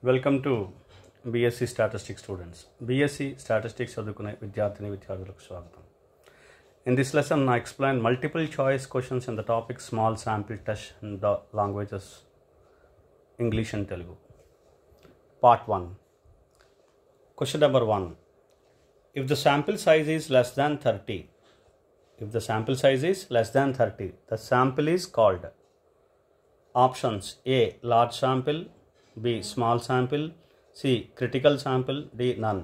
Welcome to BSc statistics students. BSc statistics చదువుకునే విద్యార్థులకు స్వాగతం. In this lesson, I explain multiple choice questions in the topic small sample test in the languages English and Telugu. Part 1. Question number 1. If the sample size is less than 30, the sample is called options: A. large sample, B. small sample, C. critical sample, D. none.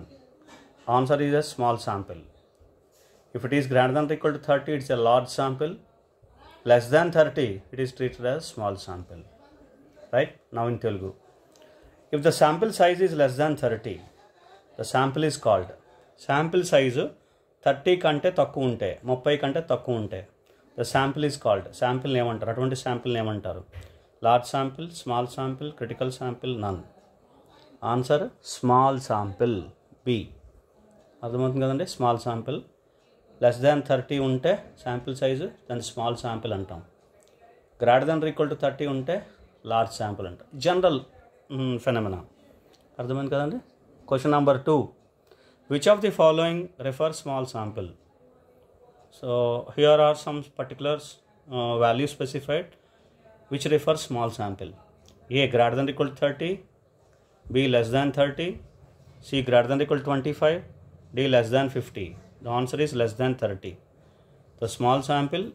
Answer is a small sample. If it is greater than or equal to 30, it is a large sample. Less than 30, it is treated as small sample. Right? Now in Telugu. If the sample size is less than 30, the sample is called. Sample size 30 కంటే తక్కువ ఉంటే 30 కంటే తక్కువ ఉంటే the sample is called. Sample ఏమంటారు? అటువంటి sample ఏమంటారు? Large sample, small sample, critical sample, none. Answer small sample, B. అర్థమవుతుంది కదండి. స్మాల్ శాంపిల్ లెస్ దాన్ 30 ఉంటే శాంపిల్ సైజు దాన్ని స్మాల్ శాంపిల్ అంటాం. గ్రేటర్ దాన్ ఈక్వల్ టు 30 ఉంటే లార్జ్ శాంపిల్ అంటాం. General phenomena. అర్థమైంది కదండి. Question number 2. Which of the following refer small sample? So here are some particulars value specified which refers small sample. A. greater than or equal to 30, B. less than 30, C. greater than or equal to 25, D. less than 50. The answer is less than 30. The small sample,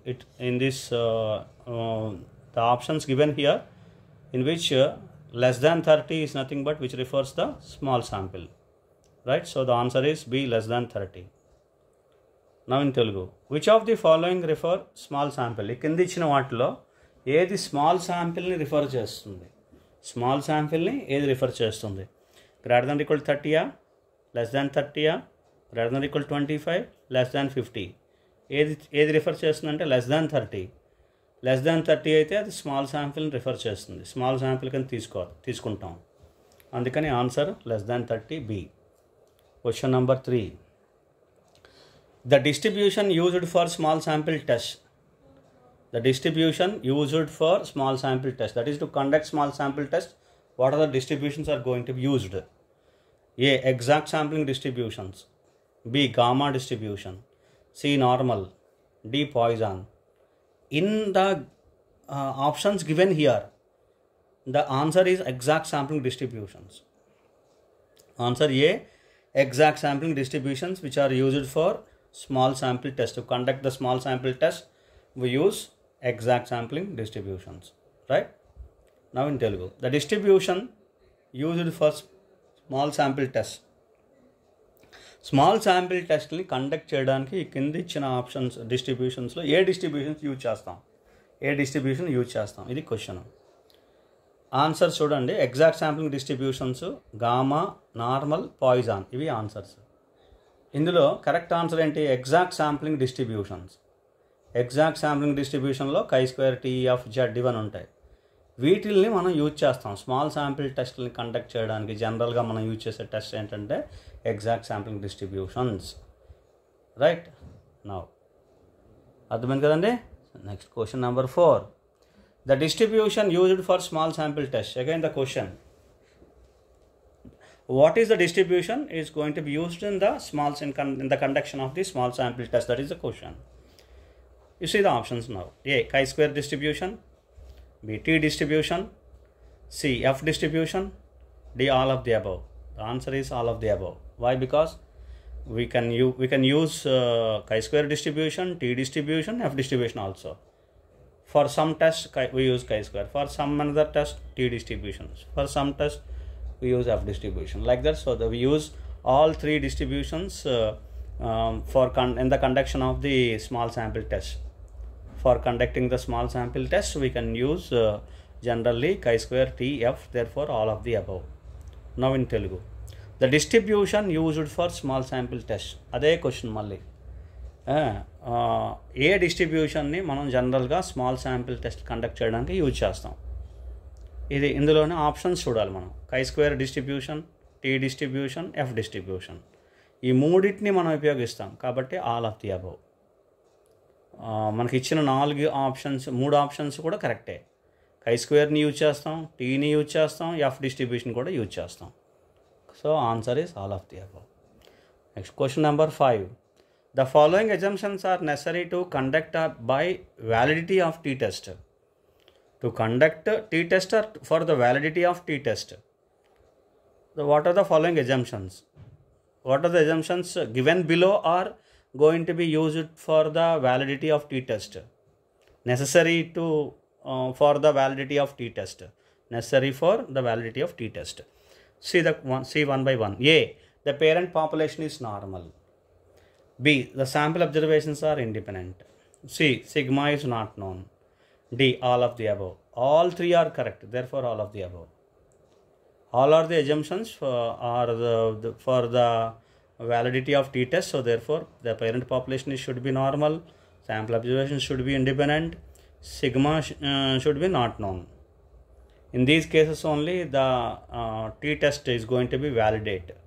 in this the options given here, in which less than 30 is nothing but which refers the small sample, right? So the answer is B. less than 30. Now in Telugu, which of the following refer small sample? కింది ఇచ్చిన వాటిలో ఏది small శాంపిల్ని refer చేస్తుంది? Small శాంపిల్ని ఏది refer చేస్తుంది? Greater than equal 30యా, లెస్ దాన్ 30యా, greater than equal 25, less than 50? ఏది రిఫర్ చేస్తుందంటే లెస్ దాన్ 30. లెస్ దాన్ 30 అయితే అది స్మాల్ శాంపిల్ని రిఫర్ చేస్తుంది. స్మాల్ శాంపిల్ కింద తీసుకుంటాం. అందుకని answer less than 30, B. Question number 3. The distribution used for small sample test. The distribution used for small sample test, that is to conduct small sample test, what are the distributions are going to be used? A. exact sampling distributions, B. gamma distribution, C. normal, D. Poisson. In the options given here, the answer is exact sampling distributions. Answer A. exact sampling distributions which are used for small sample test. To conduct the small sample test, we use exact sampling distributions, right? Now in Telugu, the distribution used for small sample test. Small sample టెస్ట్ని conduct చేయడానికి కింద ఇచ్చిన options డిస్ట్రిబ్యూషన్స్లో ఏ distribution use చేస్తాం? ఇది question. Answers చూడండి. Exact sampling distributions, gamma, normal, Poisson, ఇవి ఆన్సర్స్. ఇందులో కరెక్ట్ ఆన్సర్ ఏంటి? Exact sampling distributions. Exact sampling డిస్ట్రిబ్యూషన్లో chi² TF Z ఇవన్నీ ఉంటాయి. వీటిల్ని మనం యూజ్ చేస్తాం స్మాల్ శాంపిల్ టెస్ట్ని కండక్ట్ చేయడానికి. జనరల్గా మనం యూజ్ చేసే టెస్ట్ ఏంటంటే exact sampling distributions, right? Now అర్థమైంది కదండి. Next question number 4. The distribution used for small sample test. Again the question, what is the distribution is going to be used in in the conduction of the small sample test? That is the question. You see the options now. A. chi² distribution, B. T distribution, C. F distribution, D. all of the above. The answer is all of the above. Why? Because we can use chi² distribution, T distribution, F distribution also. For some tests we use chi². For some another test T distributions. For some test we use F distribution, like that. So we use all three distributions in the conduction of the small sample test. For conducting the small sample test, we can use generally chi² TF, therefore all of the above. Now in Telugu, the distribution used for small sample test. అదే question మళ్ళీ. ఏ డిస్ట్రిబ్యూషన్ని మనం జనరల్గా small sample test conduct చేయడానికి use చేస్తాం? ఇది ఇందులోనే ఆప్షన్స్ చూడాలి మనం. chi² distribution, T distribution, F distribution, ఈ మూడింటిని మనం ఉపయోగిస్తాం. కాబట్టి ఆల్ ఆఫ్ ది అబవ్. మనకి ఇచ్చిన 3 ఆప్షన్స్ కూడా కరెక్టే. కై స్క్వేర్ని యూజ్ చేస్తాం, టీని యూజ్ చేస్తాం, ఎఫ్ డిస్ట్రిబ్యూషన్ కూడా యూజ్ చేస్తాం. So answer is all of the above. Next question number 5. The following assumptions are necessary to conduct by validity of t-test. To conduct t-test or for the validity of t-test. What are the following assumptions? What are the assumptions given below are going to be used for the validity of t-test? Necessary to for the validity of t-test. Necessary for the validity of t-test. See one by one. A. The parent population is normal. B. The sample observations are independent. C. Sigma is not known. D. All of the above. All three are correct. Therefore, all of the above. All are the assumptions for the validity of t-test. So, therefore, the parent population should be normal. Sample observations should be independent. Sigma should be not known. In these cases only, the t-test is going to be validated.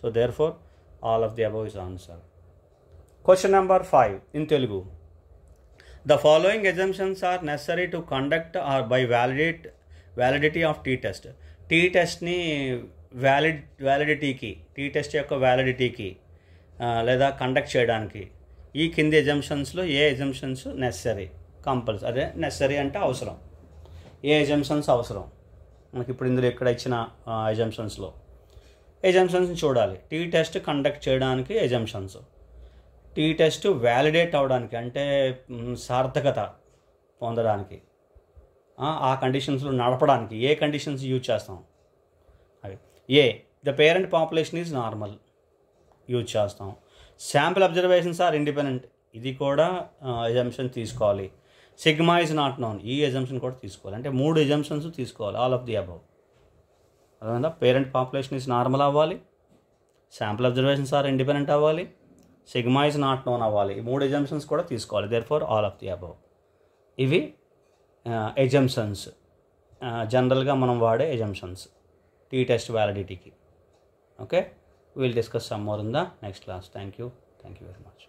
So, therefore, all of the above is answer. Question number 5 in Telugu. The following assumptions are necessary to conduct or by validity of t-test. t-testని వ్యాలిడిటీకి t-test యొక్క వ్యాలిడిటీకి లేదా conduct చేయడానికి ఈ కింది ఎజంప్షన్స్లో ఏ assumptions necessary compulsory. అదే necessary అంటే అవసరం. ఏ assumptions అవసరం మనకి ఇప్పుడు ఇందులో ఇక్కడ ఇచ్చిన ఎజంప్షన్స్లో ఎజంప్షన్స్ని చూడాలి. t-test కండక్ట్ చేయడానికి ఎజంప్షన్స్, t-test వ్యాలిడేట్ అవ్వడానికి అంటే సార్థకత పొందడానికి, ఆ కండిషన్స్లో నడపడానికి ఏ కండిషన్స్ యూజ్ చేస్తాం అవి. A. The parent population is normal use చేస్తాం. శాంపుల్ అబ్జర్వేషన్స్ ఆర్ ఇండిపెండెంట్, ఇది కూడా ఎజంప్షన్ తీసుకోవాలి. సిగ్మా ఈజ్ నాట్ నోన్, ఈ ఎజంప్షన్ కూడా తీసుకోవాలి. అంటే 3 ఎజంప్షన్స్ తీసుకోవాలి. All of the above. అదేవిధంగా పేరెంట్ పాపులేషన్ ఈజ్ నార్మల్ అవ్వాలి, శాంపుల్ అబ్జర్వేషన్స్ ఆర్ ఇండిపెండెంట్ అవ్వాలి, సిగ్మా ఈజ్ నాట్ నోన్ అవ్వాలి. ఈ 3 ఎజంప్షన్స్ కూడా తీసుకోవాలి. Therefore all of the above. ఇవి ఎజంప్షన్స్, జనరల్గా మనం వాడే assumptions t-test వ్యాలిడిటీకి. Okay, will discuss some more in the next class. Thank you very much.